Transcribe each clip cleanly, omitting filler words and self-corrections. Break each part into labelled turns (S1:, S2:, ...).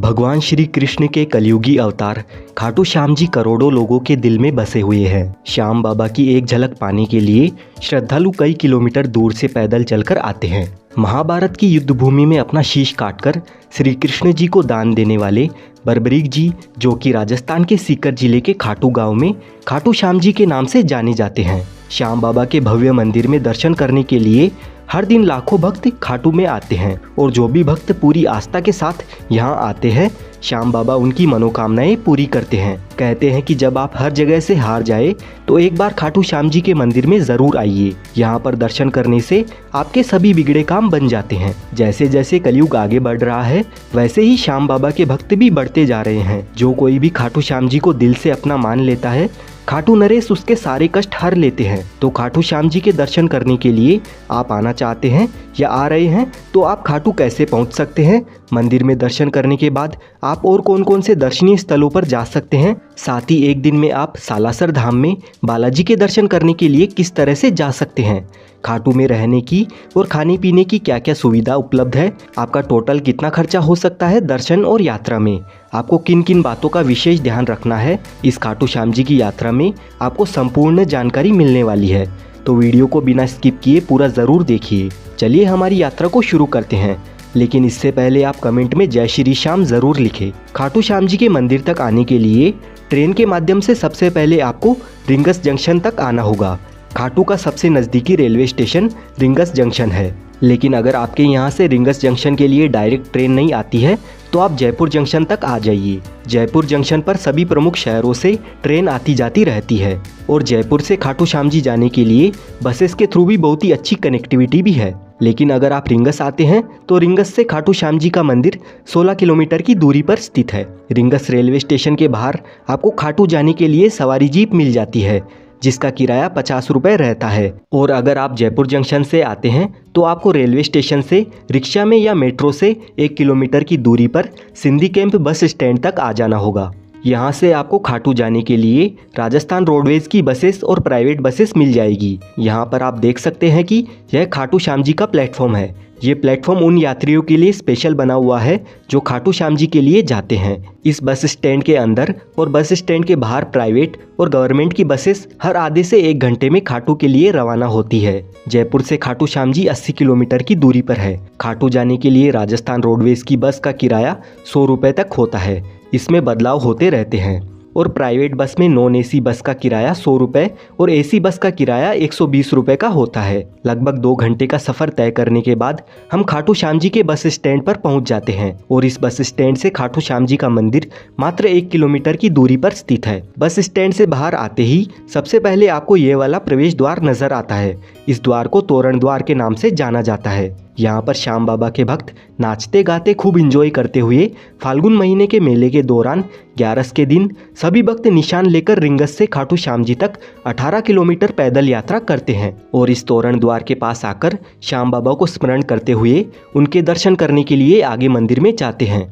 S1: भगवान श्री कृष्ण के कलयुगी अवतार खाटू श्याम जी करोड़ों लोगों के दिल में बसे हुए हैं। श्याम बाबा की एक झलक पाने के लिए श्रद्धालु कई किलोमीटर दूर से पैदल चलकर आते हैं। महाभारत की युद्ध भूमि में अपना शीश काटकर श्री कृष्ण जी को दान देने वाले बर्बरीक जी, जो कि राजस्थान के सीकर जिले के खाटू गांव में खाटू श्याम जी के नाम से जाने जाते हैं। श्याम बाबा के भव्य मंदिर में दर्शन करने के लिए हर दिन लाखों भक्त खाटू में आते हैं और जो भी भक्त पूरी आस्था के साथ यहाँ आते हैं, श्याम बाबा उनकी मनोकामनाएं पूरी करते हैं। कहते हैं कि जब आप हर जगह से हार जाए तो एक बार खाटू श्याम जी के मंदिर में ज़रूर आइए। यहाँ पर दर्शन करने से आपके सभी बिगड़े काम बन जाते हैं। जैसे जैसे कलयुग आगे बढ़ रहा है, वैसे ही श्याम बाबा के भक्त भी बढ़ते जा रहे हैं। जो कोई भी खाटू श्याम जी को दिल से अपना मान लेता है, खाटू नरेश उसके सारे कष्ट हर लेते हैं। तो खाटू श्याम जी के दर्शन करने के लिए आप आना चाहते हैं या आ रहे हैं तो आप खाटू कैसे पहुंच सकते हैं? मंदिर में दर्शन करने के बाद आप और कौन कौन से दर्शनीय स्थलों पर जा सकते हैं? साथ ही एक दिन में आप सालासर धाम में बालाजी के दर्शन करने के लिए किस तरह से जा सकते हैं? खाटू में रहने की और खाने पीने की क्या क्या सुविधा उपलब्ध है? आपका टोटल कितना खर्चा हो सकता है दर्शन और यात्रा में? आपको किन किन बातों का विशेष ध्यान रखना है? इस खाटू श्याम जी की यात्रा में आपको संपूर्ण जानकारी मिलने वाली है, तो वीडियो को बिना स्किप किए पूरा ज़रूर देखिए। चलिए हमारी यात्रा को शुरू करते हैं, लेकिन इससे पहले आप कमेंट में जय श्री श्याम ज़रूर लिखें। खाटू श्याम जी के मंदिर तक आने के लिए ट्रेन के माध्यम से सबसे पहले आपको रिंगस जंक्शन तक आना होगा। खाटू का सबसे नज़दीकी रेलवे स्टेशन रिंगस जंक्शन है, लेकिन अगर आपके यहाँ से रिंगस जंक्शन के लिए डायरेक्ट ट्रेन नहीं आती है तो आप जयपुर जंक्शन तक आ जाइए। जयपुर जंक्शन पर सभी प्रमुख शहरों से ट्रेन आती जाती रहती है और जयपुर से खाटू श्याम जी जाने के लिए बसेस के थ्रू भी बहुत ही अच्छी कनेक्टिविटी भी है। लेकिन अगर आप रिंगस आते हैं तो रिंगस से खाटू श्याम जी का मंदिर 16 किलोमीटर की दूरी पर स्थित है। रिंगस रेलवे स्टेशन के बाहर आपको खाटू जाने के लिए सवारी जीप मिल जाती है, जिसका किराया 50 रुपये रहता है। और अगर आप जयपुर जंक्शन से आते हैं तो आपको रेलवे स्टेशन से रिक्शा में या मेट्रो से 1 किलोमीटर की दूरी पर सिंधी कैंप बस स्टैंड तक आ जाना होगा। यहाँ से आपको खाटू जाने के लिए राजस्थान रोडवेज की बसेस और प्राइवेट बसेस मिल जाएगी। यहाँ पर आप देख सकते हैं कि यह खाटू श्याम जी का प्लेटफॉर्म है। ये प्लेटफॉर्म उन यात्रियों के लिए स्पेशल बना हुआ है जो खाटू श्याम जी के लिए जाते हैं। इस बस स्टैंड के अंदर और बस स्टैंड के बाहर प्राइवेट और गवर्नमेंट की बसेस हर आधे से 1 घंटे में खाटू के लिए रवाना होती है। जयपुर से खाटू श्याम जी 80 किलोमीटर की दूरी पर है। खाटू जाने के लिए राजस्थान रोडवेज की बस का किराया 100 रुपये तक होता है। इसमें बदलाव होते रहते हैं और प्राइवेट बस में नॉन एसी बस का किराया 100 रुपये और एसी बस का किराया 120 रुपये का होता है। लगभग 2 घंटे का सफ़र तय करने के बाद हम खाटू श्याम जी के बस स्टैंड पर पहुंच जाते हैं और इस बस स्टैंड से खाटू श्याम जी का मंदिर मात्र 1 किलोमीटर की दूरी पर स्थित है। बस स्टैंड से बाहर आते ही सबसे पहले आपको ये वाला प्रवेश द्वार नजर आता है। इस द्वार को तोरण द्वार के नाम से जाना जाता है। यहाँ पर श्याम बाबा के भक्त नाचते गाते खूब इंजॉय करते हुए फाल्गुन महीने के मेले के दौरान 11 के दिन सभी भक्त निशान लेकर रिंगस से खाटू श्याम जी तक 18 किलोमीटर पैदल यात्रा करते हैं और इस तोरण द्वार के पास आकर श्याम बाबा को स्मरण करते हुए उनके दर्शन करने के लिए आगे मंदिर में जाते हैं।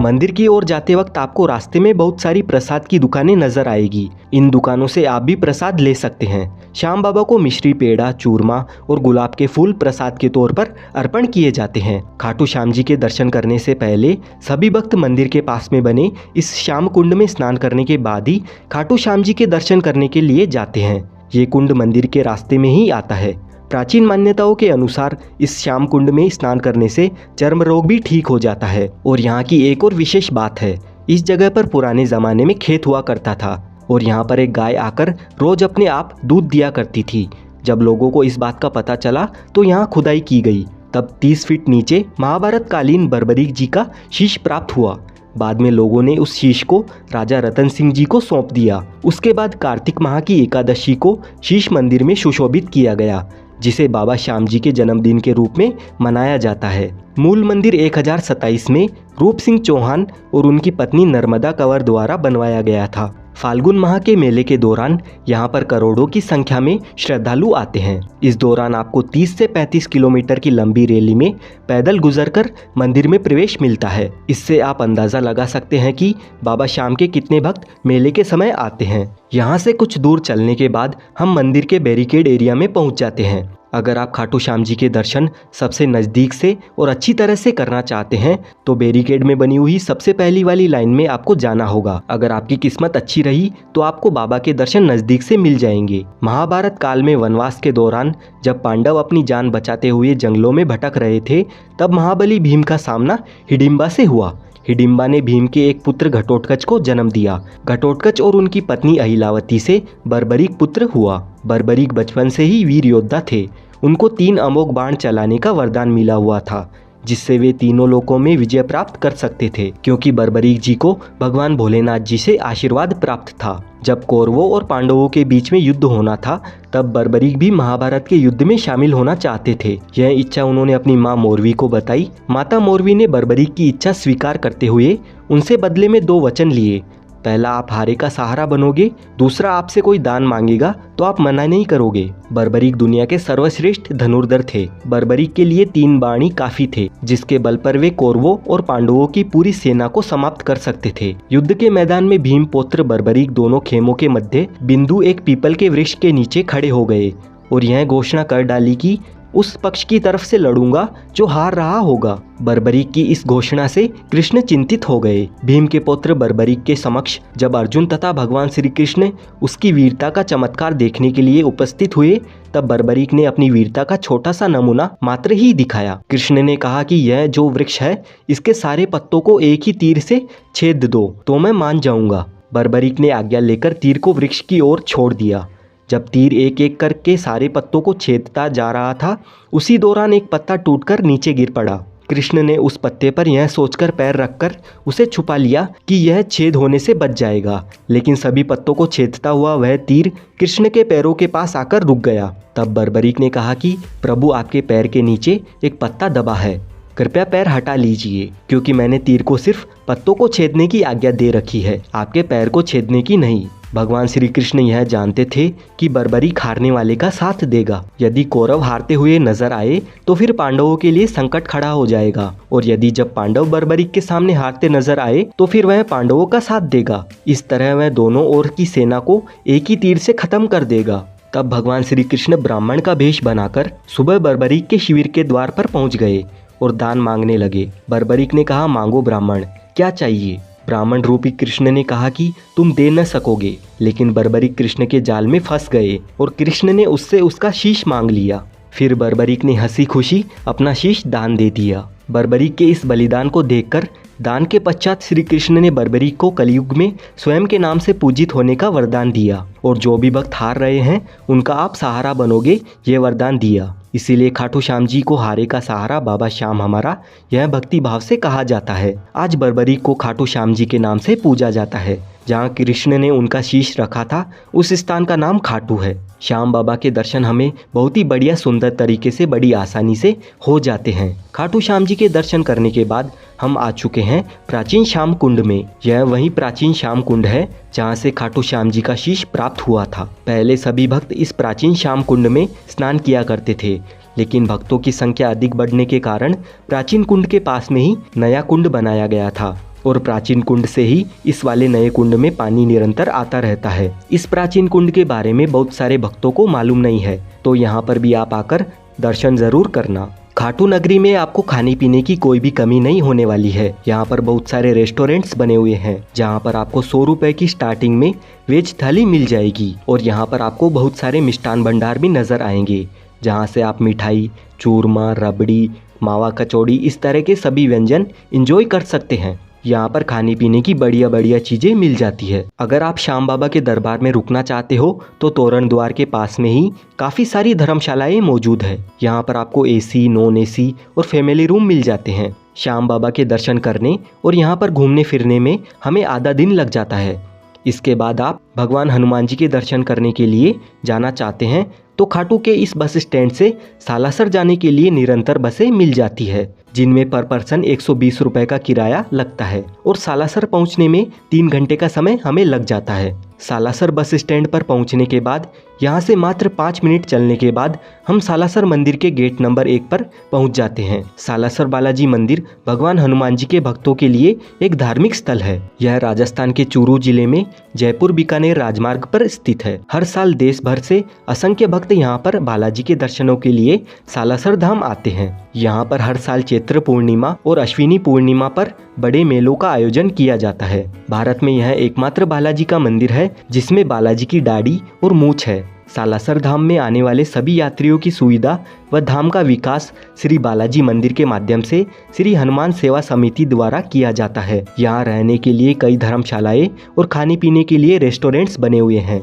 S1: मंदिर की ओर जाते वक्त आपको रास्ते में बहुत सारी प्रसाद की दुकानें नजर आएगी। इन दुकानों से आप भी प्रसाद ले सकते हैं। श्याम बाबा को मिश्री, पेड़ा, चूरमा और गुलाब के फूल प्रसाद के तौर पर अर्पण किए जाते हैं। खाटू श्याम जी के दर्शन करने से पहले सभी भक्त मंदिर के पास में बने इस श्याम कुंड में स्नान करने के बाद ही खाटू श्याम जी के दर्शन करने के लिए जाते हैं। ये कुंड मंदिर के रास्ते में ही आता है। प्राचीन मान्यताओं के अनुसार इस श्याम कुंड में स्नान करने से चर्म रोग भी ठीक हो जाता है। और यहाँ की एक और विशेष बात है, इस जगह पर पुराने ज़माने में खेत हुआ करता था और यहाँ पर एक गाय आकर रोज अपने आप दूध दिया करती थी। जब लोगों को इस बात का पता चला तो यहाँ खुदाई की गई। तब 30 फीट नीचे महाभारत कालीन बर्बरीक जी का शीश प्राप्त हुआ। बाद में लोगों ने उस शीश को राजा रतन सिंह जी को सौंप दिया। उसके बाद कार्तिक माह की एकादशी को शीश मंदिर में सुशोभित किया गया, जिसे बाबा श्याम जी के जन्मदिन के रूप में मनाया जाता है। मूल मंदिर 1027 में रूप सिंह चौहान और उनकी पत्नी नर्मदा कंवर द्वारा बनवाया गया था। फाल्गुन माह के मेले के दौरान यहाँ पर करोड़ों की संख्या में श्रद्धालु आते हैं। इस दौरान आपको 30 से 35 किलोमीटर की लंबी रैली में पैदल गुजरकर मंदिर में प्रवेश मिलता है। इससे आप अंदाज़ा लगा सकते हैं कि बाबा श्याम के कितने भक्त मेले के समय आते हैं। यहाँ से कुछ दूर चलने के बाद हम मंदिर के बैरिकेड एरिया में पहुँच जाते हैं। अगर आप खाटू श्याम जी के दर्शन सबसे नज़दीक से और अच्छी तरह से करना चाहते हैं तो बैरिकेड में बनी हुई सबसे पहली वाली लाइन में आपको जाना होगा। अगर आपकी किस्मत अच्छी रही तो आपको बाबा के दर्शन नज़दीक से मिल जाएंगे। महाभारत काल में वनवास के दौरान जब पांडव अपनी जान बचाते हुए जंगलों में भटक रहे थे, तब महाबली भीम का सामना हिडिंबा से हुआ। हिडिंबा ने भीम के एक पुत्र घटोत्कच को जन्म दिया। घटोत्कच और उनकी पत्नी अहिलावती से बर्बरीक पुत्र हुआ। बर्बरीक बचपन से ही वीर योद्धा थे। उनको 3 अमोघ बाण चलाने का वरदान मिला हुआ था, जिससे वे तीनों लोकों में विजय प्राप्त कर सकते थे, क्योंकि बर्बरीक जी को भगवान भोलेनाथ जी से आशीर्वाद प्राप्त था। जब कौरवों और पांडवों के बीच में युद्ध होना था, तब बर्बरीक भी महाभारत के युद्ध में शामिल होना चाहते थे। यह इच्छा उन्होंने अपनी माँ मोरवी को बताई। माता मोरवी ने बर्बरीक की इच्छा स्वीकार करते हुए उनसे बदले में 2 वचन लिए। पहला, आप हारे का सहारा बनोगे। दूसरा, आपसे कोई दान मांगेगा तो आप मना नहीं करोगे। बर्बरीक दुनिया के सर्वश्रेष्ठ धनुर्धर थे। बर्बरीक के लिए 3 बाण ही काफी थे, जिसके बल पर वे कौरवों और पांडवों की पूरी सेना को समाप्त कर सकते थे। युद्ध के मैदान में भीम पौत्र बर्बरीक दोनों खेमों के मध्य बिंदु एक पीपल के वृक्ष के नीचे खड़े हो गए और यह घोषणा कर डाली कि उस पक्ष की तरफ से लड़ूंगा जो हार रहा होगा। बर्बरीक की इस घोषणा से कृष्ण चिंतित हो गए। भीम के पुत्र बर्बरीक के समक्ष जब अर्जुन तथा भगवान श्री कृष्ण उसकी वीरता का चमत्कार देखने के लिए उपस्थित हुए, तब बर्बरीक ने अपनी वीरता का छोटा सा नमूना मात्र ही दिखाया। कृष्ण ने कहा कि यह जो वृक्ष है, इसके सारे पत्तों को एक ही तीर से छेद दो तो मैं मान जाऊंगा। बर्बरीक ने आज्ञा लेकर तीर को वृक्ष की ओर छोड़ दिया। जब तीर एक एक करके सारे पत्तों को छेदता जा रहा था, उसी दौरान एक पत्ता टूटकर नीचे गिर पड़ा। कृष्ण ने उस पत्ते पर यह सोचकर पैर रखकर उसे छुपा लिया कि यह छेद होने से बच जाएगा, लेकिन सभी पत्तों को छेदता हुआ वह तीर कृष्ण के पैरों के पास आकर रुक गया। तब बर्बरीक ने कहा कि प्रभु, आपके पैर के नीचे एक पत्ता दबा है, कृपया पैर हटा लीजिए, क्योंकि मैंने तीर को सिर्फ पत्तों को छेदने की आज्ञा दे रखी है, आपके पैर को छेदने की नहीं। भगवान श्री कृष्ण यह जानते थे कि बर्बरीक हारने वाले का साथ देगा। यदि कौरव हारते हुए नजर आए तो फिर पांडवों के लिए संकट खड़ा हो जाएगा, और यदि जब पांडव बर्बरीक के सामने हारते नजर आए तो फिर वह पांडवों का साथ देगा। इस तरह वह दोनों ओर की सेना को एक ही तीर से खत्म कर देगा। तब भगवान श्री कृष्ण ब्राह्मण का भेष बनाकर सुबह बर्बरीक के शिविर के द्वार पर पहुंच गए और दान मांगने लगे। बर्बरीक ने कहा, मांगो ब्राह्मण, क्या चाहिए? ब्राह्मण रूपी कृष्ण ने कहा कि तुम दे न सकोगे, लेकिन बर्बरीक कृष्ण के जाल में फंस गए और कृष्ण ने उससे उसका शीश मांग लिया। फिर बर्बरीक ने हंसी खुशी अपना शीश दान दे दिया। बर्बरीक के इस बलिदान को देखकर दान के पश्चात श्री कृष्ण ने बर्बरीक को कलयुग में स्वयं के नाम से पूजित होने का वरदान दिया, और जो भी भक्त हार रहे हैं उनका आप सहारा बनोगे, ये वरदान दिया। इसीलिए खाटू श्याम जी को हारे का सहारा बाबा श्याम हमारा, यह भक्ति भाव से कहा जाता है। आज बर्बरीक को खाटू श्याम जी के नाम से पूजा जाता है। जहाँ कृष्ण ने उनका शीश रखा था, उस स्थान का नाम खाटू है। श्याम बाबा के दर्शन हमें बहुत ही बढ़िया सुंदर तरीके से बड़ी आसानी से हो जाते हैं। खाटू श्याम जी के दर्शन करने के बाद हम आ चुके हैं प्राचीन श्याम कुंड में। यह वही प्राचीन श्याम कुंड है जहाँ से खाटू श्याम जी का शीश प्राप्त हुआ था। पहले सभी भक्त इस प्राचीन श्याम कुंड में स्नान किया करते थे, लेकिन भक्तों की संख्या अधिक बढ़ने के कारण प्राचीन कुंड के पास में ही नया कुंड बनाया गया था, और प्राचीन कुंड से ही इस वाले नए कुंड में पानी निरंतर आता रहता है। इस प्राचीन कुंड के बारे में बहुत सारे भक्तों को मालूम नहीं है, तो यहाँ पर भी आप आकर दर्शन जरूर करना। खाटू नगरी में आपको खाने पीने की कोई भी कमी नहीं होने वाली है। यहाँ पर बहुत सारे रेस्टोरेंट्स बने हुए हैं, जहाँ पर आपको 100 रुपए की स्टार्टिंग में वेज थाली मिल जाएगी, और यहाँ पर आपको बहुत सारे मिष्ठान भंडार भी नजर आएंगे, जहाँ से आप मिठाई, चूरमा, रबड़ी, मावा कचौड़ी, इस तरह के सभी व्यंजन इंजॉय कर सकते हैं। यहाँ पर खाने पीने की बढ़िया बढ़िया चीज़ें मिल जाती है। अगर आप श्याम बाबा के दरबार में रुकना चाहते हो तो तोरण द्वार के पास में ही काफ़ी सारी धर्मशालाएं मौजूद है। यहाँ पर आपको एसी, नॉन एसी और फैमिली रूम मिल जाते हैं। श्याम बाबा के दर्शन करने और यहाँ पर घूमने फिरने में हमें आधा दिन लग जाता है। इसके बाद आप भगवान हनुमान जी के दर्शन करने के लिए जाना चाहते हैं तो खाटू के इस बस स्टैंड से सालासर जाने के लिए निरंतर बसें मिल जाती है, जिनमें पर पर्सन 120 रुपए का किराया लगता है, और सालासर पहुंचने में 3 घंटे का समय हमें लग जाता है। सालासर बस स्टैंड पर पहुंचने के बाद यहाँ से मात्र 5 मिनट चलने के बाद हम सालासर मंदिर के गेट नंबर 1 पर पहुंच जाते हैं। सालासर बालाजी मंदिर भगवान हनुमान जी के भक्तों के लिए एक धार्मिक स्थल है। यह राजस्थान के चूरू जिले में जयपुर बीकानेर राजमार्ग पर स्थित है। हर साल देश भर से असंख्य भक्त यहाँ पर बालाजी के दर्शनों के लिए सालासर धाम आते हैं। यहाँ पर हर साल चैत्र पूर्णिमा और अश्विनी पूर्णिमा पर बड़े मेलों का आयोजन किया जाता है। भारत में यह एकमात्र बालाजी का मंदिर है जिसमें बालाजी की दाढ़ी और मूंछ है। सालासर धाम में आने वाले सभी यात्रियों की सुविधा व धाम का विकास श्री बालाजी मंदिर के माध्यम से श्री हनुमान सेवा समिति द्वारा किया जाता है। यहाँ रहने के लिए कई धर्मशालाएं और खाने पीने के लिए रेस्टोरेंट्स बने हुए हैं।